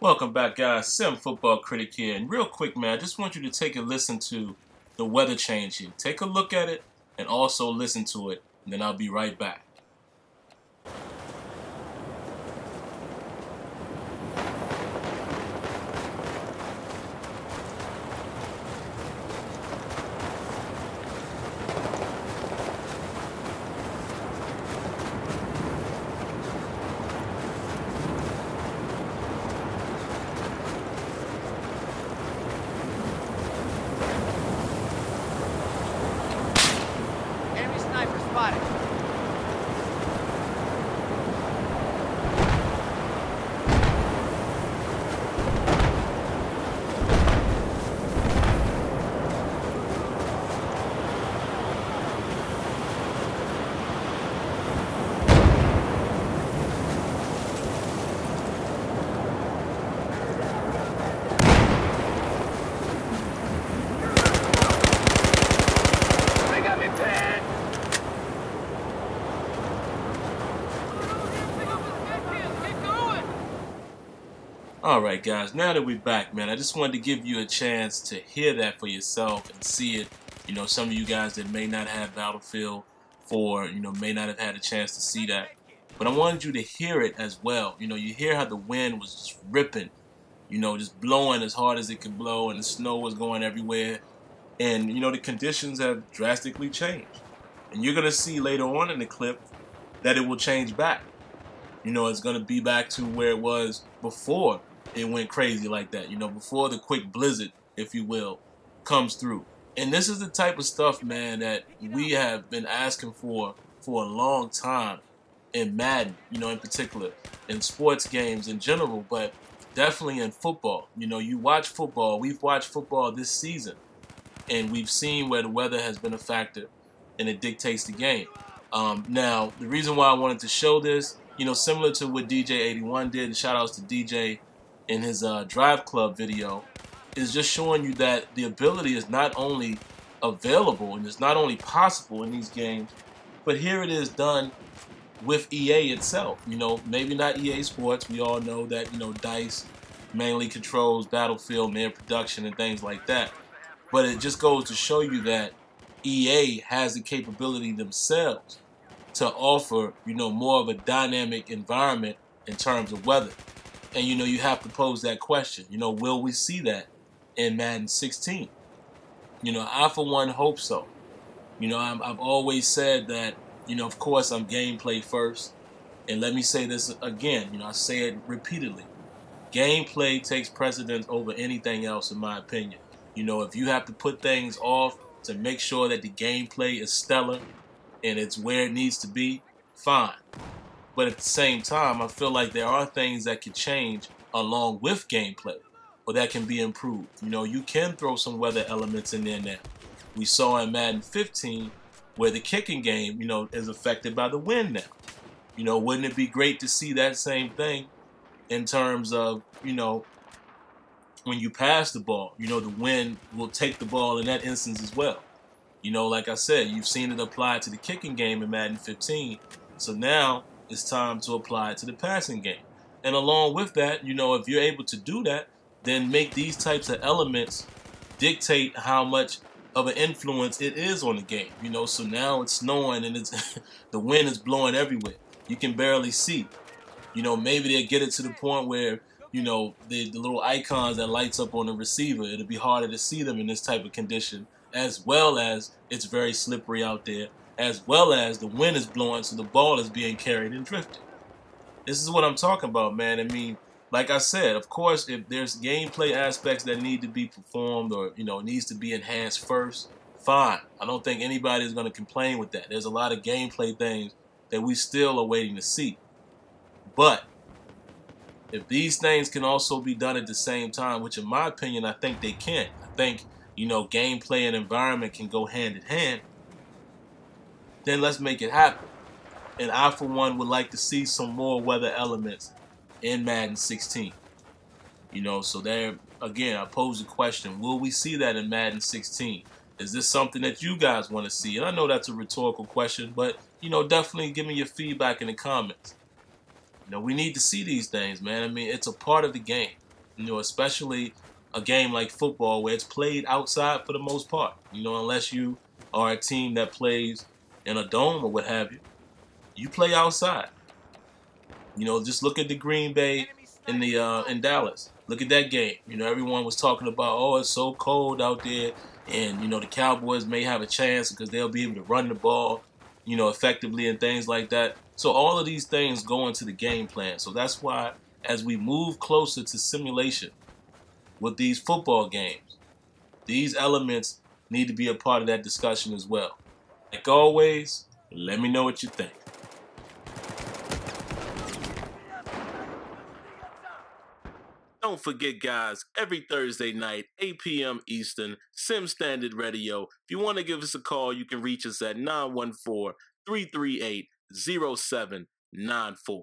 Welcome back, guys. SimFBallCritic here. And real quick, man, I just want you to take a listen to the weather change here. Take a look at it and also listen to it, and then I'll be right back. Enemy sniper spotted. They got me pinned! Alright, guys, now that we're back, man, I just wanted to give you a chance to hear that for yourself and see it. You know, some of you guys that may not have Battlefield 4, may not have had a chance to see that. But I wanted you to hear it as well. You know, you hear how the wind was just ripping, just blowing as hard as it could blow, and the snow was going everywhere. And, the conditions have drastically changed. And you're going to see later on in the clip that it will change back. It's going to be back to where it was before it went crazy like that, before the quick blizzard, if you will, comes through. And this is the type of stuff, man, that we have been asking for a long time in Madden, in particular, in sports games in general, but definitely in football. You watch football, we've watched football this season, and we've seen where the weather has been a factor, and it dictates the game. Now, the reason why I wanted to show this, similar to what DJ81 did, and shout outs to DJ in his Drive Club video, is just showing you that the ability is not only available and it's not only possible in these games, but here it is done with EA itself. Maybe not EA Sports. We all know that, DICE mainly controls Battlefield, man, production and things like that. But it just goes to show you that EA has the capability themselves to offer, more of a dynamic environment in terms of weather. And, you have to pose that question, will we see that in Madden 16? I, for one, hope so. I've always said that, of course, I'm gameplay first. And let me say this again, I say it repeatedly. Gameplay takes precedence over anything else, in my opinion. If you have to put things off to make sure that the gameplay is stellar and it's where it needs to be, fine. But at the same time, I feel like there are things that can change along with gameplay, or that can be improved. You can throw some weather elements in there now. We saw in Madden 15 where the kicking game, is affected by the wind now. Wouldn't it be great to see that same thing in terms of, when you pass the ball, the wind will take the ball in that instance as well. Like I said, you've seen it applied to the kicking game in Madden 15. So now it's time to apply it to the passing game. And along with that, if you're able to do that, then make these types of elements dictate how much of an influence it is on the game. So now it's snowing and it's the wind is blowing everywhere. You can barely see. Maybe they'll get it to the point where, the little icons that lights up on the receiver, it'll be harder to see them in this type of condition, as well as it's very slippery out there, as well as the wind is blowing, so the ball is being carried and drifted. This is what I'm talking about, man. I mean, like I said, of course, if there's gameplay aspects that need to be performed or, needs to be enhanced first, fine. I don't think anybody is going to complain with that. There's a lot of gameplay things that we still are waiting to see. But if these things can also be done at the same time, which in my opinion, I think they can. I think, gameplay and environment can go hand in hand, then let's make it happen. And I, for one, would like to see some more weather elements in Madden 16. So there, again, I pose the question, will we see that in Madden 16? Is this something that you guys want to see? And I know that's a rhetorical question, but, definitely give me your feedback in the comments. We need to see these things, man. I mean, it's a part of the game. especially a game like football where it's played outside for the most part. Unless you are a team that plays in a dome or what have you, you play outside. Just look at the Green Bay Enemy sniper in spotted. Dallas. Look at that game. Everyone was talking about, oh, it's so cold out there, and the Cowboys may have a chance because they'll be able to run the ball, effectively and things like that. So all of these things go into the game plan. So that's why as we move closer to simulation with these football games, these elements need to be a part of that discussion as well. Like always, let me know what you think. Don't forget, guys, every Thursday night, 8 p.m. Eastern, Sim Standard Radio. If you want to give us a call, you can reach us at 914-338-0794.